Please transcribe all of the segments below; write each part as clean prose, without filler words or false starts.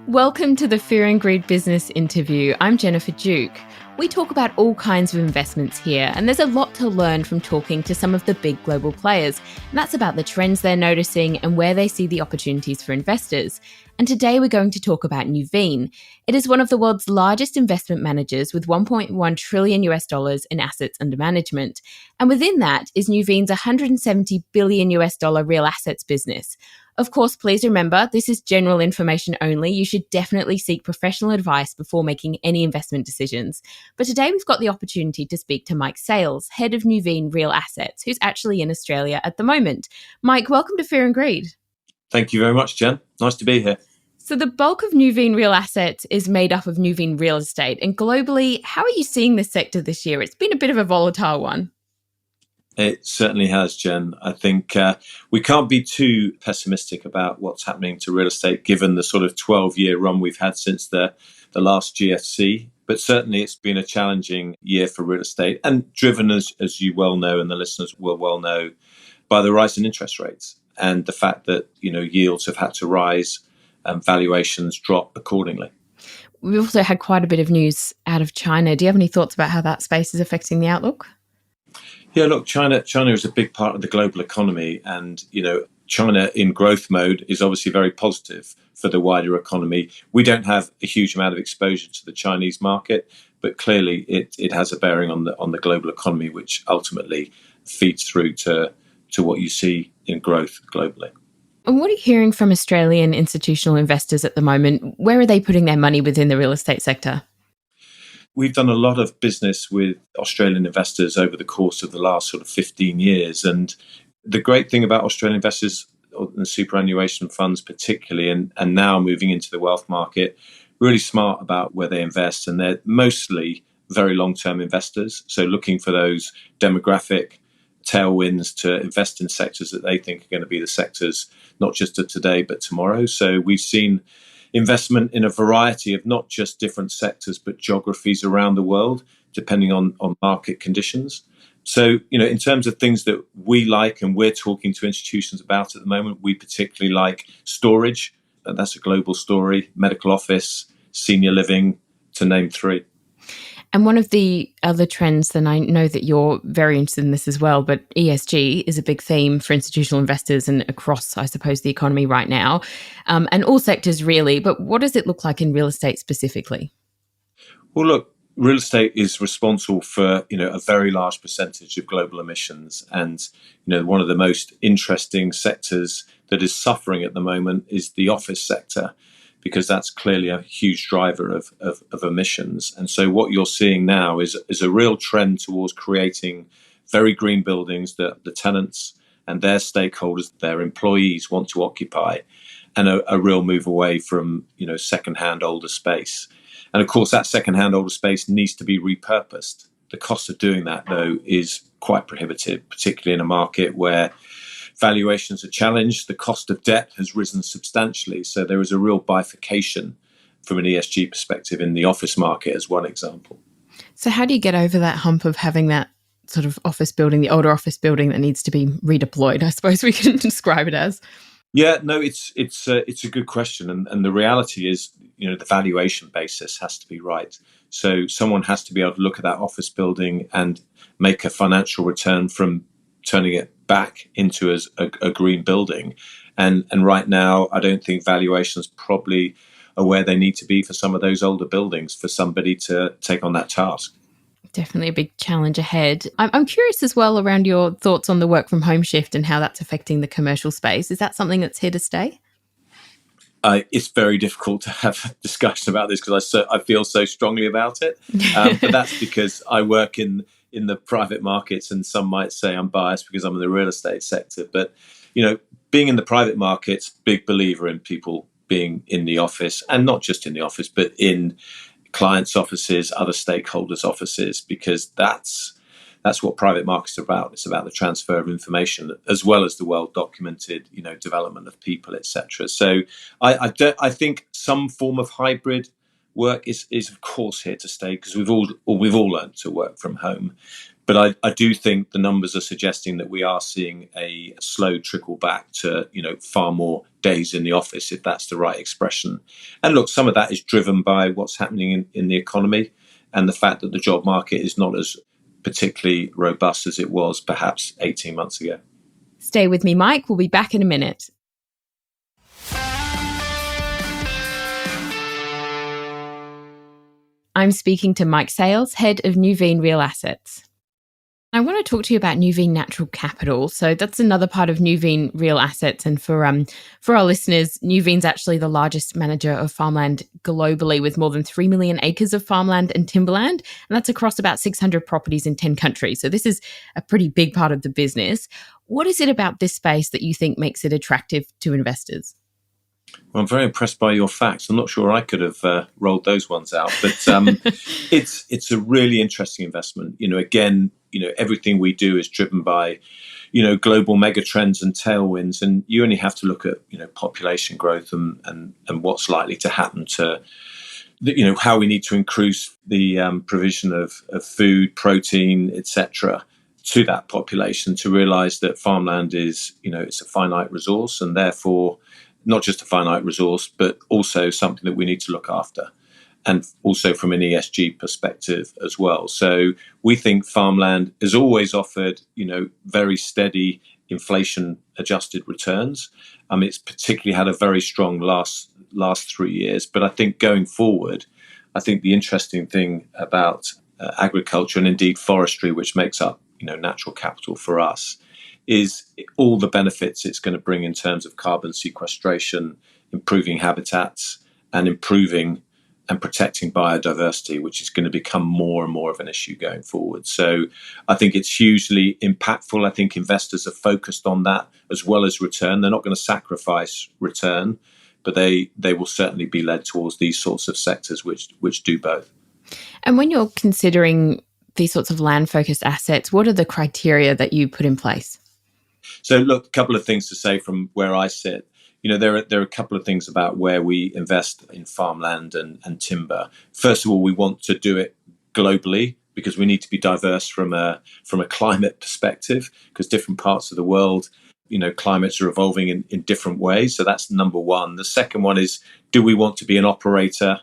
Welcome to the Fear and Greed Business Interview. I'm Jennifer Duke. We talk about all kinds of investments here, and there's a lot to learn from talking to some of the big global players. And that's about the trends they're noticing and where they see the opportunities for investors. And today we're going to talk about Nuveen. It is one of the world's largest investment managers with $1.1 trillion in assets under management. And within that is Nuveen's $170 billion real assets business. Of course, please remember, this is general information only. You should definitely seek professional advice before making any investment decisions. But today we've got the opportunity to speak to Mike Sales, head of Nuveen Real Assets, who's actually in Australia at the moment. Mike, welcome to Fear and Greed. Thank you very much, Jen. Nice to be here. So the bulk of Nuveen Real Assets is made up of Nuveen Real Estate. And globally, how are you seeing this sector this year? It's been a bit of a volatile one. It certainly has, Jen. I think we can't be too pessimistic about what's happening to real estate, given the sort of 12-year run we've had since the last GFC. But certainly it's been a challenging year for real estate, and driven, as you well know, and the listeners will well know, by the rise in interest rates and the fact that yields have had to rise and valuations drop accordingly. We've also had quite a bit of news out of China. Do you have any thoughts about how that space is affecting the outlook? Yeah, look, China is a big part of the global economy, and China in growth mode is obviously very positive for the wider economy. We don't have a huge amount of exposure to the Chinese market, but clearly it has a bearing on the global economy, which ultimately feeds through to what you see in growth globally. And what are you hearing from Australian institutional investors at the moment? Where are they putting their money within the real estate sector? We've done a lot of business with Australian investors over the course of the last sort of 15 years. And the great thing about Australian investors and superannuation funds particularly, and now moving into the wealth market, really smart about where they invest. And they're mostly very long-term investors. So looking for those demographic tailwinds to invest in sectors that they think are going to be the sectors, not just of today, but tomorrow. So we've seen investment in a variety of not just different sectors, but geographies around the world, depending on market conditions. So, in terms of things that we like and we're talking to institutions about at the moment, we particularly like storage. That's a global story, medical office, senior living, to name three. And one of the other trends, and I know that you're very interested in this as well, but ESG is a big theme for institutional investors and across, I suppose, the economy right now, and all sectors really. But what does it look like in real estate specifically? Well, look, real estate is responsible for, a very large percentage of global emissions. And, one of the most interesting sectors that is suffering at the moment is the office sector, because that's clearly a huge driver of emissions. And so what you're seeing now is a real trend towards creating very green buildings that the tenants and their stakeholders, their employees want to occupy, and a real move away from, secondhand older space. And of course, that secondhand older space needs to be repurposed. The cost of doing that, though, is quite prohibitive, particularly in a market where valuations are challenged. The cost of debt has risen substantially. So there is a real bifurcation from an ESG perspective in the office market, as one example. So how do you get over that hump of having that sort of office building, the older office building that needs to be redeployed, I suppose we can describe it as? Yeah, no, it's a good question. And the reality is, the valuation basis has to be right. So someone has to be able to look at that office building and make a financial return from turning it back into as a green building. And right now, I don't think valuations probably are where they need to be for some of those older buildings for somebody to take on that task. Definitely a big challenge ahead. I'm curious as well around your thoughts on the work from home shift and how that's affecting the commercial space. Is that something that's here to stay? It's very difficult to have a discussion about this because I feel so strongly about it. But that's because I work in the private markets, and some might say I'm biased because I'm in the real estate sector. But, being in the private markets, big believer in people being in the office, and not just in the office, but in clients' offices, other stakeholders' offices, because that's what private markets are about. It's about the transfer of information as well as the well-documented, development of people, etc. So I think some form of hybrid work is of course here to stay because we've all learned to work from home. But I do think the numbers are suggesting that we are seeing a slow trickle back to, far more days in the office, if that's the right expression. And look, some of that is driven by what's happening in the economy and the fact that the job market is not as particularly robust as it was perhaps 18 months ago. Stay with me, Mike. We'll be back in a minute. I'm speaking to Mike Sales, head of Nuveen Real Assets. I want to talk to you about Nuveen Natural Capital. So that's another part of Nuveen Real Assets. And for our listeners, Nuveen's actually the largest manager of farmland globally, with more than 3 million acres of farmland and timberland. And that's across about 600 properties in 10 countries. So this is a pretty big part of the business. What is it about this space that you think makes it attractive to investors? Well, I'm very impressed by your facts. I'm not sure I could have rolled those ones out, but it's a really interesting investment. Again, everything we do is driven by, global megatrends and tailwinds, and you only have to look at, population growth and what's likely to happen to, how we need to increase the provision of food, protein, etc. to that population to realise that farmland is, it's a finite resource, and therefore not just a finite resource, but also something that we need to look after, and also from an ESG perspective as well. So we think farmland has always offered, very steady inflation-adjusted returns. It's particularly had a very strong last 3 years. But I think going forward, I think the interesting thing about agriculture and indeed forestry, which makes up, natural capital for us, is all the benefits it's going to bring in terms of carbon sequestration, improving habitats, and improving and protecting biodiversity, which is going to become more and more of an issue going forward. So I think it's hugely impactful. I think investors are focused on that as well as return. They're not going to sacrifice return, but they will certainly be led towards these sorts of sectors which do both. And when you're considering these sorts of land-focused assets, what are the criteria that you put in place? So look, a couple of things to say from where I sit. There are a couple of things about where we invest in farmland and timber. First of all, we want to do it globally because we need to be diverse from a climate perspective, because different parts of the world, climates are evolving in different ways. So that's number one. The second one is, do we want to be an operator?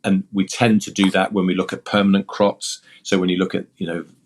And we tend to do that when we look at permanent crops. So when you look at,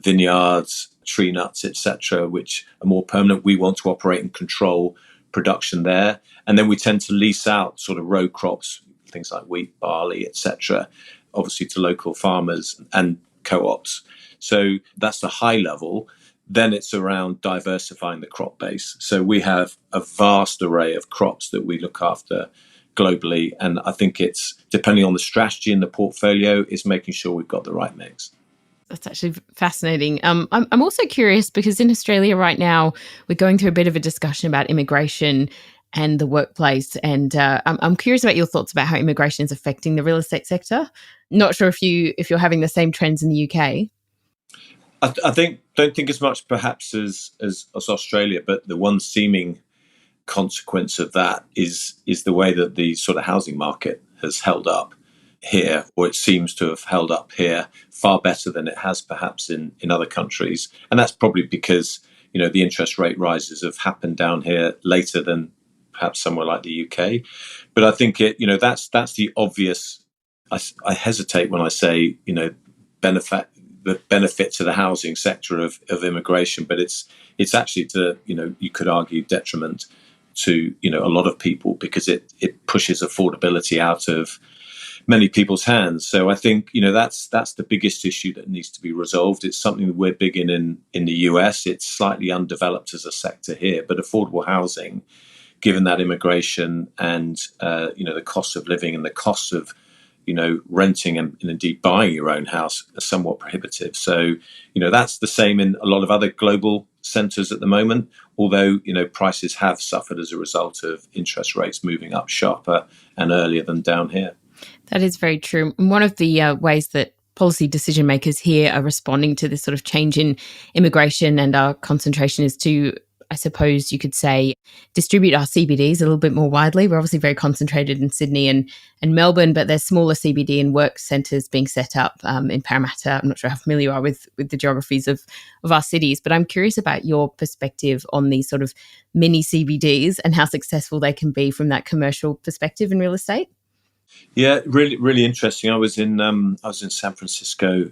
vineyards, tree nuts, etc., which are more permanent, we want to operate and control production there. And then we tend to lease out sort of row crops, things like wheat, barley, etc., obviously to local farmers and co-ops. So that's the high level. Then it's around diversifying the crop base. So we have a vast array of crops that we look after globally. And I think it's, depending on the strategy in the portfolio, is making sure we've got the right mix. That's actually fascinating. I'm also curious because in Australia right now, we're going through a bit of a discussion about immigration and the workplace. And I'm curious about your thoughts about how immigration is affecting the real estate sector. Not sure if you're having the same trends in the UK. I don't think as much perhaps as Australia, but the one seeming consequence of that is the way that the sort of housing market has held up here, or it seems to have held up here far better than it has perhaps in other countries. And that's probably because, the interest rate rises have happened down here later than perhaps somewhere like the UK. But I think that's the obvious. I hesitate when I say, the benefit to the housing sector of immigration, but it's actually to, you could argue detriment to, a lot of people, because it pushes affordability out of many people's hands. So I think, that's the biggest issue that needs to be resolved. It's something that we're big in the US. It's slightly undeveloped as a sector here, but affordable housing, given that immigration and, the cost of living and the cost of, renting and indeed buying your own house are somewhat prohibitive. So, that's the same in a lot of other global centres at the moment, although, prices have suffered as a result of interest rates moving up sharper and earlier than down here. That is very true. And one of the ways that policy decision makers here are responding to this sort of change in immigration and our concentration is to I suppose you could say, distribute our CBDs a little bit more widely. We're obviously very concentrated in Sydney and Melbourne, but there's smaller CBD and work centres being set up in Parramatta. I'm not sure how familiar you are with the geographies of our cities, but I'm curious about your perspective on these sort of mini CBDs and how successful they can be from that commercial perspective in real estate. Yeah, really, really interesting. I was in San Francisco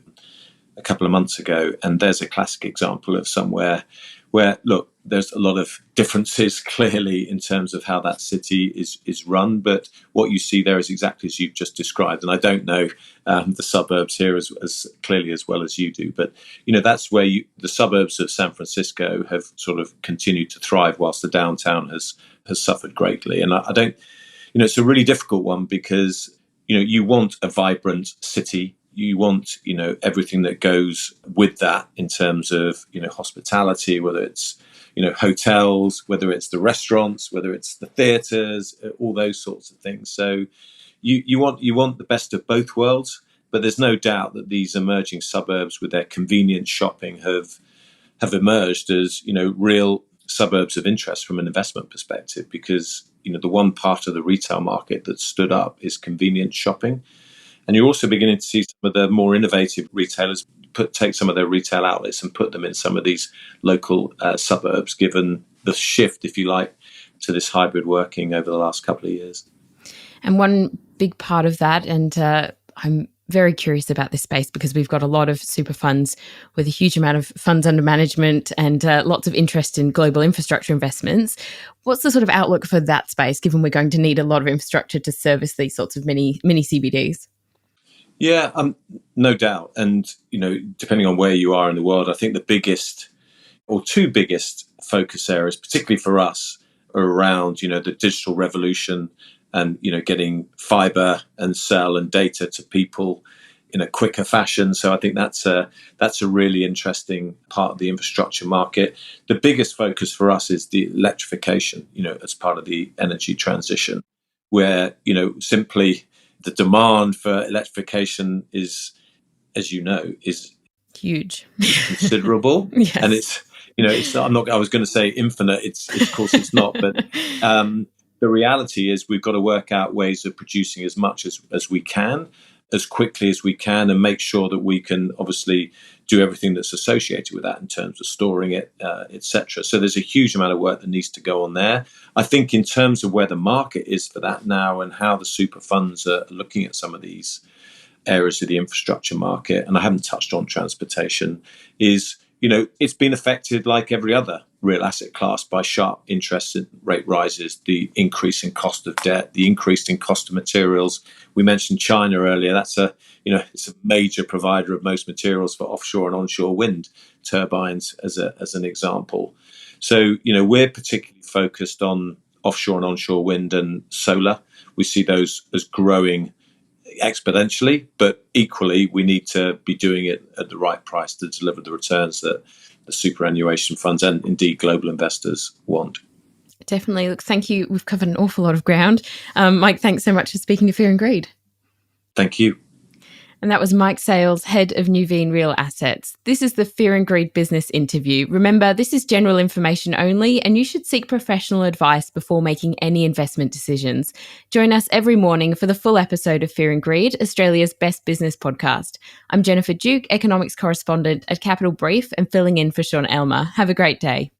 a couple of months ago, and there's a classic example of somewhere where, look, there's a lot of differences clearly in terms of how that city is run, but what you see there is exactly as you've just described. And I don't know the suburbs here as clearly as well as you do, but that's where the suburbs of San Francisco have sort of continued to thrive, whilst the downtown has suffered greatly. And I don't, it's a really difficult one because you want a vibrant city. You want, everything that goes with that in terms of, hospitality, whether it's, hotels, whether it's the restaurants, whether it's the theatres, all those sorts of things. So you want the best of both worlds, but there's no doubt that these emerging suburbs with their convenient shopping have emerged as, real suburbs of interest from an investment perspective, because, the one part of the retail market that stood up is convenient shopping. And you're also beginning to see some of the more innovative retailers take some of their retail outlets and put them in some of these local suburbs, given the shift, if you like, to this hybrid working over the last couple of years. And one big part of that, and I'm very curious about this space because we've got a lot of super funds with a huge amount of funds under management and lots of interest in global infrastructure investments. What's the sort of outlook for that space, given we're going to need a lot of infrastructure to service these sorts of mini CBDs? Yeah, no doubt. And, depending on where you are in the world, I think the biggest or two biggest focus areas, particularly for us, are around, the digital revolution and, getting fiber and cell and data to people in a quicker fashion. So I think that's a really interesting part of the infrastructure market. The biggest focus for us is the electrification, as part of the energy transition, where, simply the demand for electrification is, as is huge, considerable. Yes. And it's not, I was going to say infinite. It's of course it's not, but the reality is we've got to work out ways of producing as much as we can, as quickly as we can, and make sure that we can obviously do everything that's associated with that in terms of storing it, etc. So there's a huge amount of work that needs to go on there. I think in terms of where the market is for that now and how the super funds are looking at some of these areas of the infrastructure market, and I haven't touched on transportation, is, it's been affected like every other real asset class by sharp interest rate rises, the increase in cost of debt, the increase in cost of materials. We mentioned China earlier. That's it's a major provider of most materials for offshore and onshore wind turbines as an example. So, we're particularly focused on offshore and onshore wind and solar. We see those as growing exponentially, but equally we need to be doing it at the right price to deliver the returns that the superannuation funds and indeed global investors want. Definitely. Look, thank you. We've covered an awful lot of ground. Mike, thanks so much for speaking to Fear and Greed. Thank you. And that was Mike Sales, head of Nuveen Real Assets. This is the Fear and Greed business interview. Remember, this is general information only, and you should seek professional advice before making any investment decisions. Join us every morning for the full episode of Fear and Greed, Australia's best business podcast. I'm Jennifer Duke, economics correspondent at Capital Brief and filling in for Sean Elmer. Have a great day.